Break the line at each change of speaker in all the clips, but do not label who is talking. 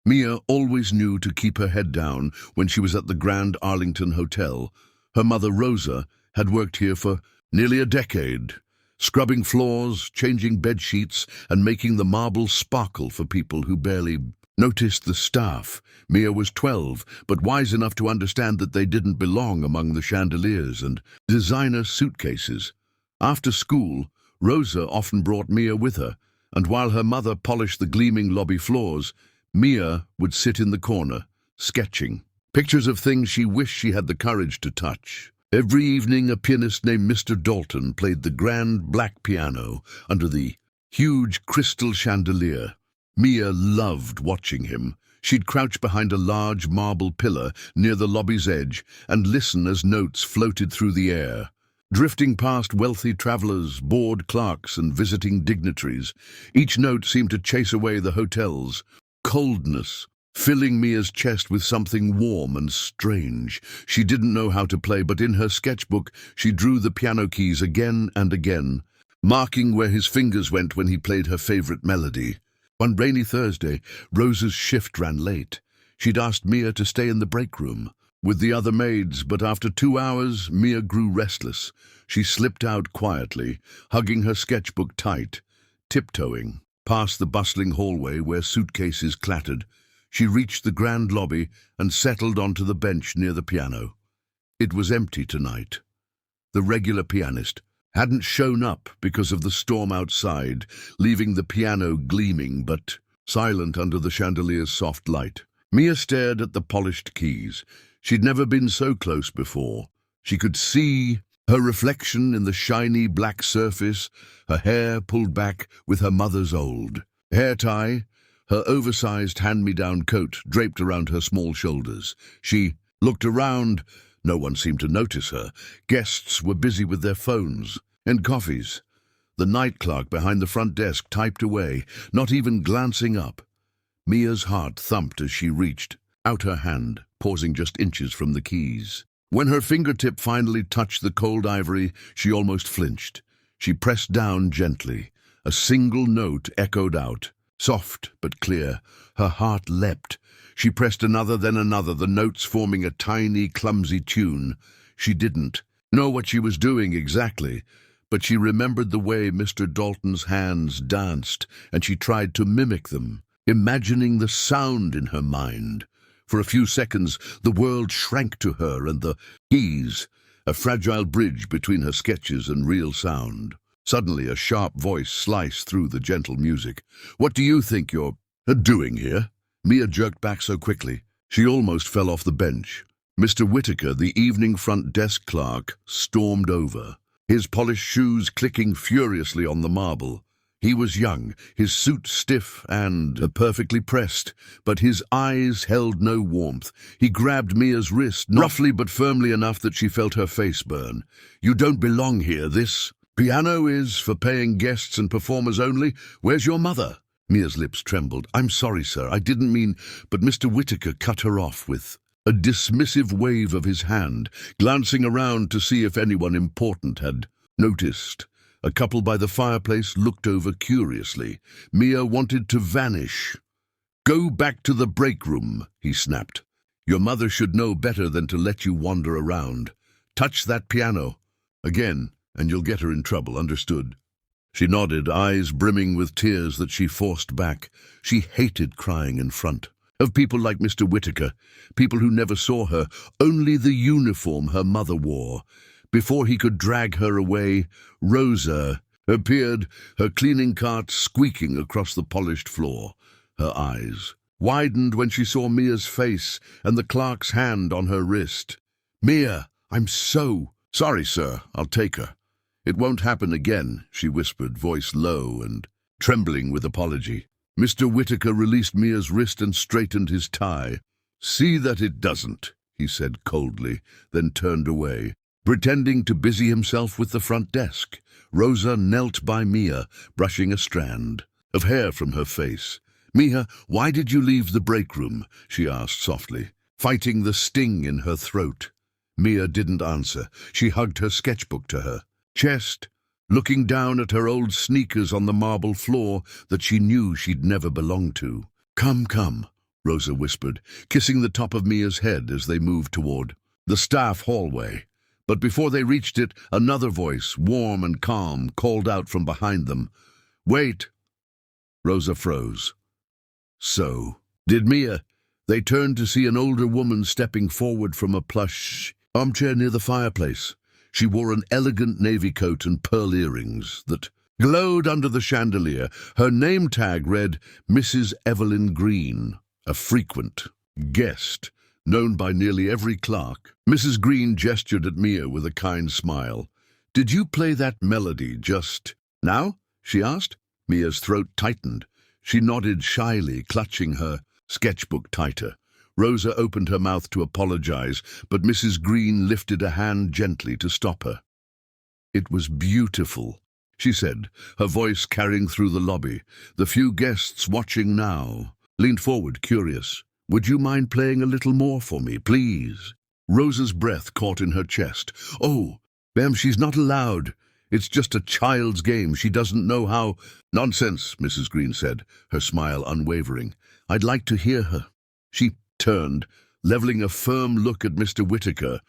Mia always knew to keep her head down when she was at the Grand Arlington Hotel. Her mother, Rosa, had worked here for nearly a decade, scrubbing floors, changing bed sheets, and making the marble sparkle for people who barely noticed the staff. Mia was 12, but wise enough to understand that they didn't belong among the chandeliers and designer suitcases. After school, Rosa often brought Mia with her, and while her mother polished the gleaming lobby floors, Mia would sit in the corner, sketching pictures of things she wished she had the courage to touch. Every evening, a pianist named Mr. Dalton played the grand black piano under the huge crystal chandelier. Mia loved watching him. She'd crouch behind a large marble pillar near the lobby's edge and listen as notes floated through the air, drifting past wealthy travelers, bored clerks, and visiting dignitaries. Each note seemed to chase away the hotel's coldness, filling Mia's chest with something warm and strange. She didn't know how to play, but in her sketchbook she drew the piano keys again and again, marking where his fingers went when he played her favorite melody. One rainy Thursday, Rosa's shift ran late. She'd asked Mia to stay in the break room with the other maids, but after 2 hours, Mia grew restless. She slipped out quietly, hugging her sketchbook tight, tiptoeing past the bustling hallway where suitcases clattered. She reached the grand lobby and settled onto the bench near the piano. It was empty tonight. The regular pianist hadn't shown up because of the storm outside, leaving the piano gleaming but silent under the chandelier's soft light. Mia stared at the polished keys. She'd never been so close before. She could see her reflection in the shiny black surface, her hair pulled back with her mother's old hair tie, her oversized hand-me-down coat draped around her small shoulders. She looked around. No one seemed to notice her. Guests were busy with their phones and coffees. The night clerk behind the front desk typed away, not even glancing up. Mia's heart thumped as she reached out her hand, pausing just inches from the keys. When her fingertip finally touched the cold ivory, she almost flinched. She pressed down gently. A single note echoed out, soft but clear. Her heart leapt. She pressed another, then another, the notes forming a tiny, clumsy tune. She didn't know what she was doing exactly, but she remembered the way Mr. Dalton's hands danced, and she tried to mimic them, imagining the sound in her mind. For a few seconds, the world shrank to her and the keys, a fragile bridge between her sketches and real sound. Suddenly, a sharp voice sliced through the gentle music. "What do you think you're doing here?" Mia jerked back so quickly, she almost fell off the bench. Mr. Whitaker, the evening front desk clerk, stormed over, his polished shoes clicking furiously on the marble. He was young, his suit stiff and perfectly pressed, but his eyes held no warmth. He grabbed Mia's wrist, roughly but firmly enough that she felt her face burn. "You don't belong here. This piano is for paying guests and performers only. Where's your mother?" Mia's lips trembled. "I'm sorry, sir. I didn't mean—" But Mr. Whitaker cut her off with a dismissive wave of his hand, glancing around to see if anyone important had noticed. A couple by the fireplace looked over curiously. Mia wanted to vanish. "Go back to the break room," he snapped. "Your mother should know better than to let you wander around. Touch that piano again, and you'll get her in trouble, understood?" She nodded, eyes brimming with tears that she forced back. She hated crying in front of people like Mr. Whitaker, people who never saw her, only the uniform her mother wore. Before he could drag her away, Rosa appeared, her cleaning cart squeaking across the polished floor. Her eyes widened when she saw Mia's face and the clerk's hand on her wrist. "Mia, I'm so sorry, sir. I'll take her." "It won't happen again," she whispered, voice low and trembling with apology. Mr. Whitaker released Mia's wrist and straightened his tie. "See that it doesn't," he said coldly, then turned away, pretending to busy himself with the front desk. Rosa knelt by Mia, brushing a strand of hair from her face. "Mia, why did you leave the break room?" she asked softly, fighting the sting in her throat. Mia didn't answer. She hugged her sketchbook to her chest, looking down at her old sneakers on the marble floor that she knew she'd never belonged to. Come, Rosa whispered, kissing the top of Mia's head as they moved toward the staff hallway. But before they reached it, another voice, warm and calm, called out from behind them. "Wait!" Rosa froze. So did Mia. They turned to see an older woman stepping forward from a plush armchair near the fireplace. She wore an elegant navy coat and pearl earrings that glowed under the chandelier. Her name tag read Mrs. Evelyn Green, a frequent guest, known by nearly every clerk. Mrs. Green gestured at Mia with a kind smile. "Did you play that melody just now?" she asked. Mia's throat tightened. She nodded shyly, clutching her sketchbook tighter. Rosa opened her mouth to apologize, but Mrs. Green lifted a hand gently to stop her. "It was beautiful," she said, her voice carrying through the lobby. The few guests watching now leaned forward, curious. "Would you mind playing a little more for me, please?" Rosa's breath caught in her chest. "Oh, ma'am, she's not allowed. It's just a child's game. She doesn't know how—" "Nonsense," Mrs. Green said, her smile unwavering. "I'd like to hear her." She turned, leveling a firm look at Mr. Whittaker,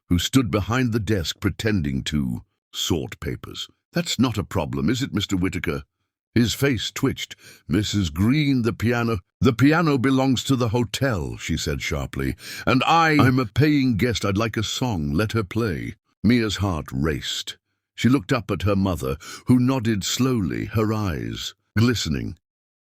who stood behind the desk pretending to sort papers. "That's not a problem, is it, Mr. Whittaker?" His face twitched. "Mrs. Green, the piano—" "The piano belongs to the hotel," she said sharply. "And I'm a paying guest. I'd like a song. Let her play." Mia's heart raced. She looked up at her mother, who nodded slowly, her eyes glistening.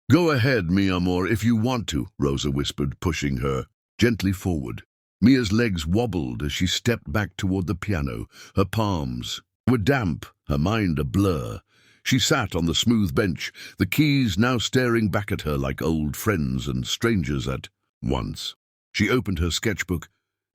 "Go ahead, mi amor, if you want to," Rosa whispered, pushing her gently forward. Mia's legs wobbled as she stepped back toward the piano. Her palms were damp, her mind a blur. She sat on the smooth bench, the keys now staring back at her like old friends and strangers at once. She opened her sketchbook,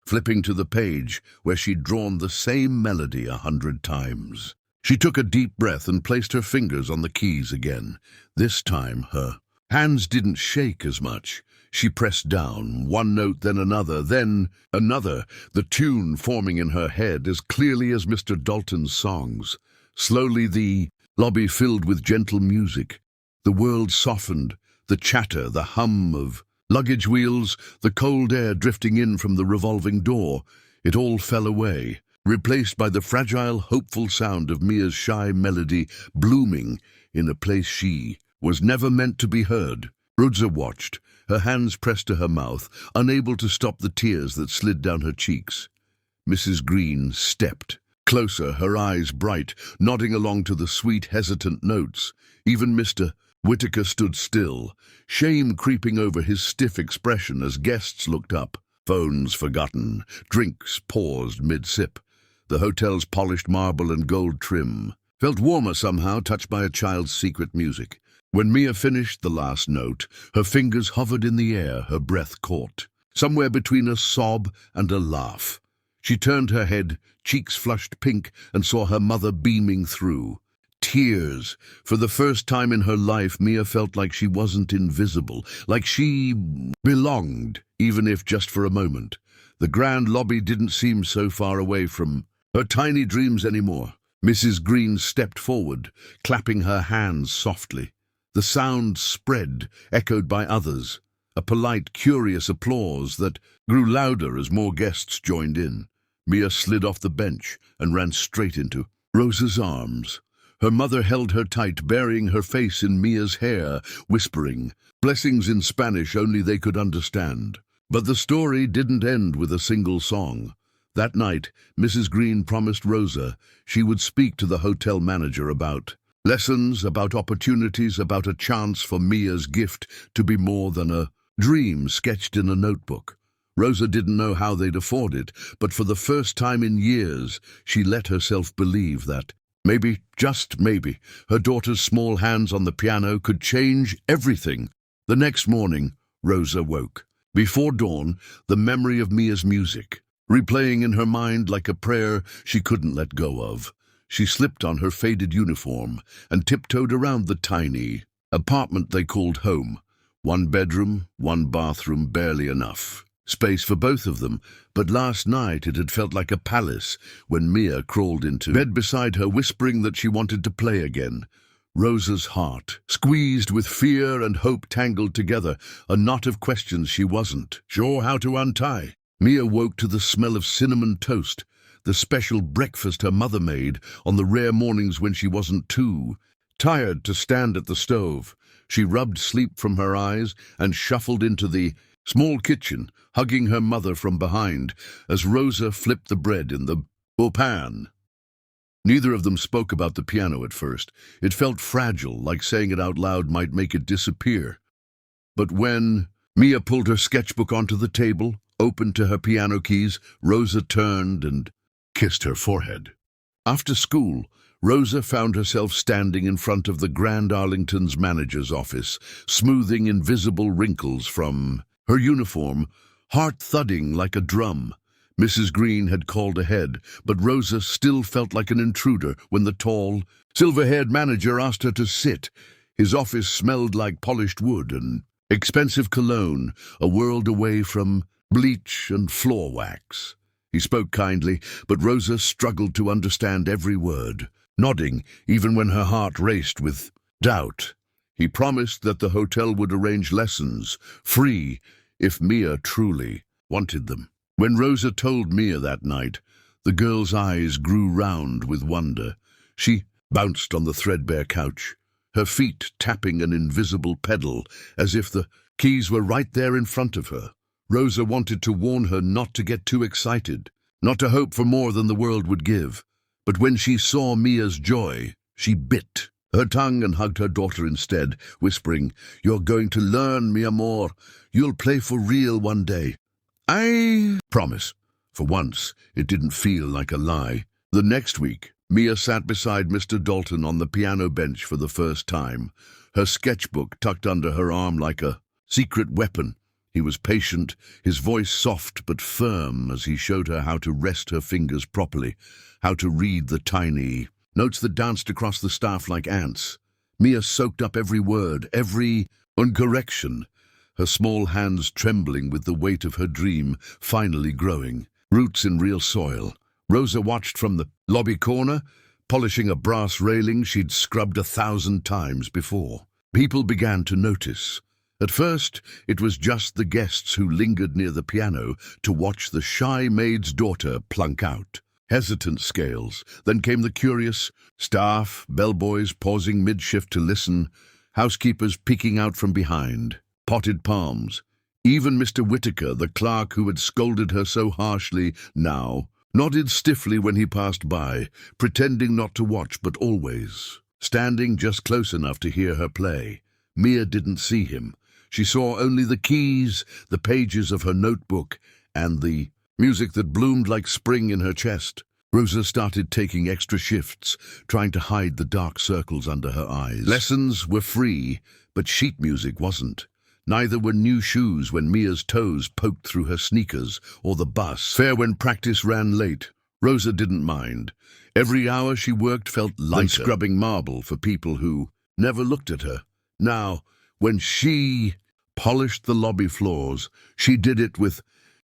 flipping to the page where she'd drawn the same melody 100 times. She took a deep breath and placed her fingers on the keys again. This time her hands didn't shake as much. She pressed down, one note, then another, the tune forming in her head as clearly as Mr. Dalton's songs. Slowly the lobby filled with gentle music. The world softened, the chatter, the hum of luggage wheels, the cold air drifting in from the revolving door. It all fell away, replaced by the fragile, hopeful sound of Mia's shy melody blooming in a place she was never meant to be heard. Rosa watched, her hands pressed to her mouth, unable to stop the tears that slid down her cheeks. Mrs. Green stepped closer, her eyes bright, nodding along to the sweet, hesitant notes. Even Mr. Whittaker stood still, shame creeping over his stiff expression as guests looked up. Phones forgotten, drinks paused mid-sip. The hotel's polished marble and gold trim felt warmer somehow, touched by a child's secret music. When Mia finished the last note, her fingers hovered in the air, her breath caught, somewhere between a sob and a laugh. She turned her head, cheeks flushed pink, and saw her mother beaming through. Tears. For the first time in her life, Mia felt like she wasn't invisible, like she belonged, even if just for a moment. The grand lobby didn't seem so far away from her tiny dreams anymore. Mrs. Green stepped forward, clapping her hands softly. The sound spread, echoed by others, a polite, curious applause that grew louder as more guests joined in. Mia slid off the bench and ran straight into Rosa's arms. Her mother held her tight, burying her face in Mia's hair, whispering blessings in Spanish only they could understand. But the story didn't end with a single song. That night, Mrs. Green promised Rosa she would speak to the hotel manager about lessons, about opportunities, about a chance for Mia's gift to be more than a dream sketched in a notebook. Rosa didn't know how they'd afford it, but for the first time in years, she let herself believe that maybe, just maybe, her daughter's small hands on the piano could change everything. The next morning, Rosa woke. Before dawn, the memory of Mia's music, replaying in her mind like a prayer she couldn't let go of. She slipped on her faded uniform and tiptoed around the tiny apartment they called home. 1 bedroom, 1 bathroom, barely enough space for both of them, but last night it had felt like a palace when Mia crawled into bed beside her, whispering that she wanted to play again. Rosa's heart, squeezed with fear and hope tangled together, a knot of questions she wasn't sure how to untie. Mia woke to the smell of cinnamon toast, the special breakfast her mother made on the rare mornings when she wasn't too tired to stand at the stove. She rubbed sleep from her eyes and shuffled into the small kitchen, hugging her mother from behind as Rosa flipped the bread in the pan. Neither of them spoke about the piano at first. It felt fragile, like saying it out loud might make it disappear. But when Mia pulled her sketchbook onto the table, opened to her piano keys, Rosa turned and kissed her forehead. After school, Rosa found herself standing in front of the Grand Arlington's manager's office, smoothing invisible wrinkles from her uniform, heart thudding like a drum. Mrs. Green had called ahead, but Rosa still felt like an intruder when the tall, silver-haired manager asked her to sit. His office smelled like polished wood and expensive cologne, a world away from bleach and floor wax. He spoke kindly, but Rosa struggled to understand every word, nodding even when her heart raced with doubt. He promised that the hotel would arrange lessons, free, if Mia truly wanted them. When Rosa told Mia that night, the girl's eyes grew round with wonder. She bounced on the threadbare couch, her feet tapping an invisible pedal, as if the keys were right there in front of her. Rosa wanted to warn her not to get too excited, not to hope for more than the world would give. But when she saw Mia's joy, she bit her tongue and hugged her daughter instead, whispering, "You're going to learn, mi amor. You'll play for real one day. I promise." For once, it didn't feel like a lie. The next week, Mia sat beside Mr. Dalton on the piano bench for the first time, her sketchbook tucked under her arm like a secret weapon. He was patient, his voice soft but firm as he showed her how to rest her fingers properly, how to read the tiny notes that danced across the staff like ants. Mia soaked up every word, every correction, her small hands trembling with the weight of her dream finally growing, roots in real soil. Rosa watched from the lobby corner, polishing a brass railing she'd scrubbed 1,000 times before. People began to notice. At first, it was just the guests who lingered near the piano to watch the shy maid's daughter plunk out. Hesitant scales. Then came the curious staff, bellboys pausing mid-shift to listen, housekeepers peeking out from behind, potted palms. Even Mr. Whitaker, the clerk who had scolded her so harshly, now nodded stiffly when he passed by, pretending not to watch but always standing just close enough to hear her play. Mia didn't see him. She saw only the keys, the pages of her notebook, and the music that bloomed like spring in her chest. Rosa started taking extra shifts, trying to hide the dark circles under her eyes. Lessons were free, but sheet music wasn't. Neither were new shoes when Mia's toes poked through her sneakers, or the bus fare when practice ran late. Rosa didn't mind. Every hour she worked felt lighter than scrubbing marble for people who never looked at her. Now, when she polished the lobby floors, she did it with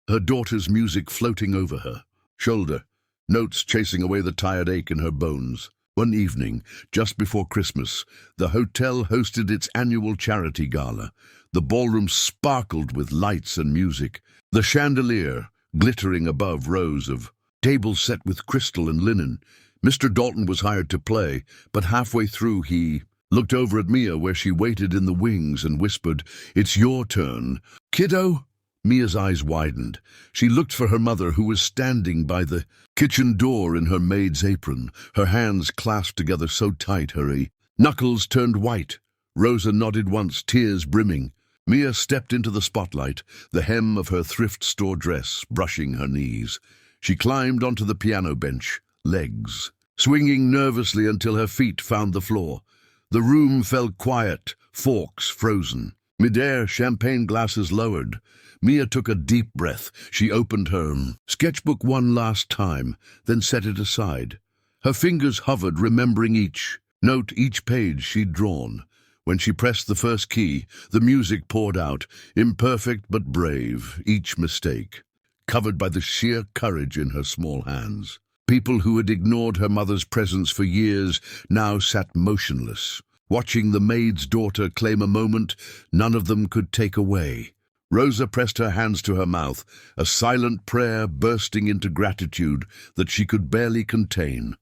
her daughter's music floating over her shoulder, notes chasing away the tired ache in her bones. One evening, just before Christmas, the hotel hosted its annual charity gala. The ballroom sparkled with lights and music, the chandelier glittering above rows of tables set with crystal and linen. Mr. Dalton was hired to play, but halfway through he looked over at Mia where she waited in the wings and whispered, "It's your turn, kiddo." Mia's eyes widened. She looked for her mother, who was standing by the kitchen door in her maid's apron, her hands clasped together so tight her knuckles turned white. Rosa nodded once, tears brimming. Mia stepped into the spotlight, the hem of her thrift store dress brushing her knees. She climbed onto the piano bench, legs swinging nervously until her feet found the floor. The room fell quiet, forks frozen. Midair, champagne glasses lowered. Mia took a deep breath. She opened her sketchbook one last time, then set it aside. Her fingers hovered, remembering each note, each page she'd drawn. When she pressed the first key, the music poured out, imperfect but brave, each mistake covered by the sheer courage in her small hands. People who had ignored her mother's presence for years now sat motionless, watching the maid's daughter claim a moment none of them could take away. Rosa pressed her hands to her mouth, a silent prayer bursting into gratitude that she could barely contain.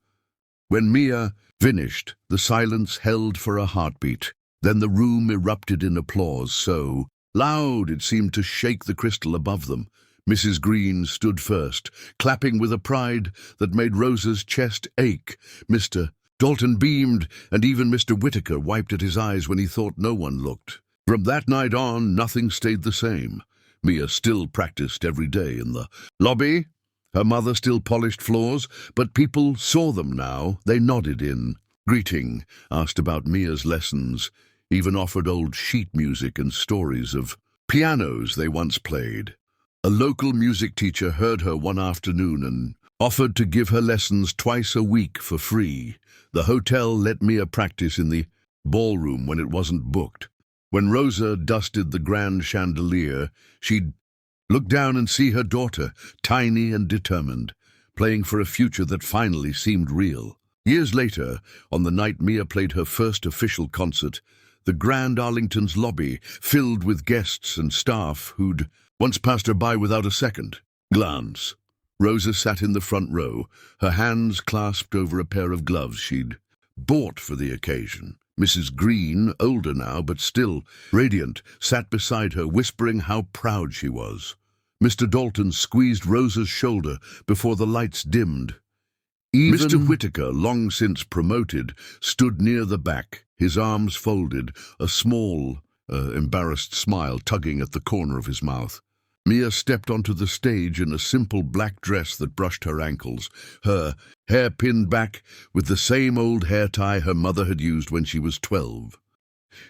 When Mia finished, the silence held for a heartbeat. Then the room erupted in applause, so loud it seemed to shake the crystal above them. Mrs. Green stood first, clapping with a pride that made Rosa's chest ache. Mr. Dalton beamed, and even Mr. Whittaker wiped at his eyes when he thought no one looked. From that night on, nothing stayed the same. Mia still practiced every day in the lobby. Her mother still polished floors, but people saw them now. They nodded in greeting, asked about Mia's lessons, even offered old sheet music and stories of pianos they once played. A local music teacher heard her one afternoon and offered to give her lessons twice a week for free. The hotel let Mia practice in the ballroom when it wasn't booked. When Rosa dusted the grand chandelier, she'd look down and see her daughter, tiny and determined, playing for a future that finally seemed real. Years later, on the night Mia played her first official concert, the Grand Arlington's lobby filled with guests and staff who'd once passed her by without a second glance. Rosa sat in the front row, her hands clasped over a pair of gloves she'd bought for the occasion. Mrs. Green, older now but still radiant, sat beside her, whispering how proud she was. Mr. Dalton squeezed Rosa's shoulder before the lights dimmed. Even Mr. Whittaker, long since promoted, stood near the back, his arms folded, a small, embarrassed smile tugging at the corner of his mouth. Mia stepped onto the stage in a simple black dress that brushed her ankles, her hair pinned back with the same old hair tie her mother had used when she was 12.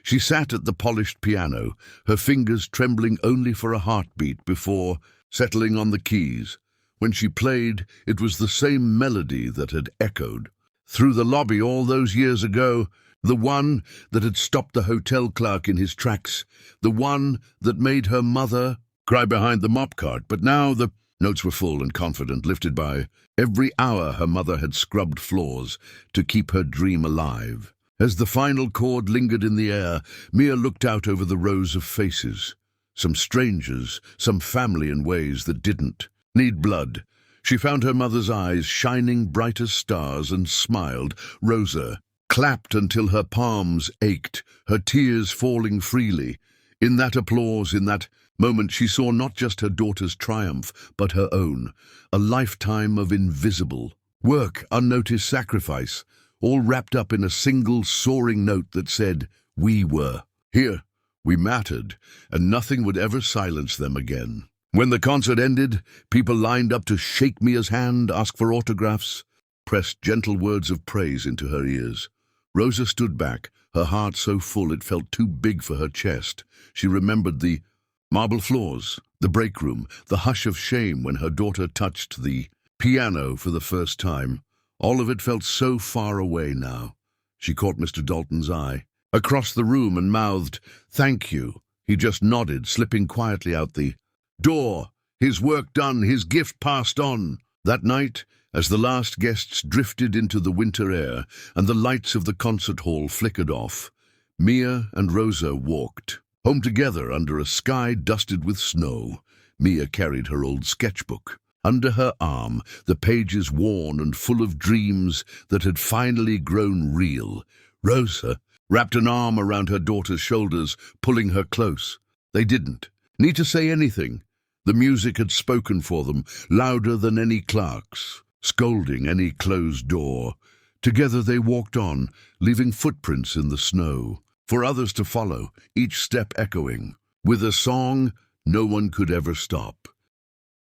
She sat at the polished piano, her fingers trembling only for a heartbeat before settling on the keys. When she played, it was the same melody that had echoed through the lobby all those years ago, the one that had stopped the hotel clerk in his tracks, the one that made her mother cry behind the mop cart. But now the notes were full and confident, lifted by every hour her mother had scrubbed floors to keep her dream alive. As the final chord lingered in the air, Mia looked out over the rows of faces. Some strangers, some family in ways that didn't need blood. She found her mother's eyes shining bright as stars and smiled. Rosa clapped until her palms ached, her tears falling freely. In that applause, in that moment, she saw not just her daughter's triumph, but her own. A lifetime of invisible work, unnoticed sacrifice, all wrapped up in a single soaring note that said, "We were here, we mattered," and nothing would ever silence them again. When the concert ended, people lined up to shake Mia's hand, ask for autographs, pressed gentle words of praise into her ears. Rosa stood back, her heart so full it felt too big for her chest. She remembered the marble floors, the break room, the hush of shame when her daughter touched the piano for the first time. All of it felt so far away now. She caught Mr. Dalton's eye across the room and mouthed, "Thank you." He just nodded, slipping quietly out the door, his work done, his gift passed on. That night, as the last guests drifted into the winter air and the lights of the concert hall flickered off, Mia and Rosa walked home together under a sky dusted with snow. Mia carried her old sketchbook under her arm, the pages worn and full of dreams that had finally grown real. Rosa wrapped an arm around her daughter's shoulders, pulling her close. They didn't need to say anything. The music had spoken for them, louder than any clerk's, scolding any closed door. Together they walked on, leaving footprints in the snow, for others to follow, each step echoing, with a song no one could ever stop.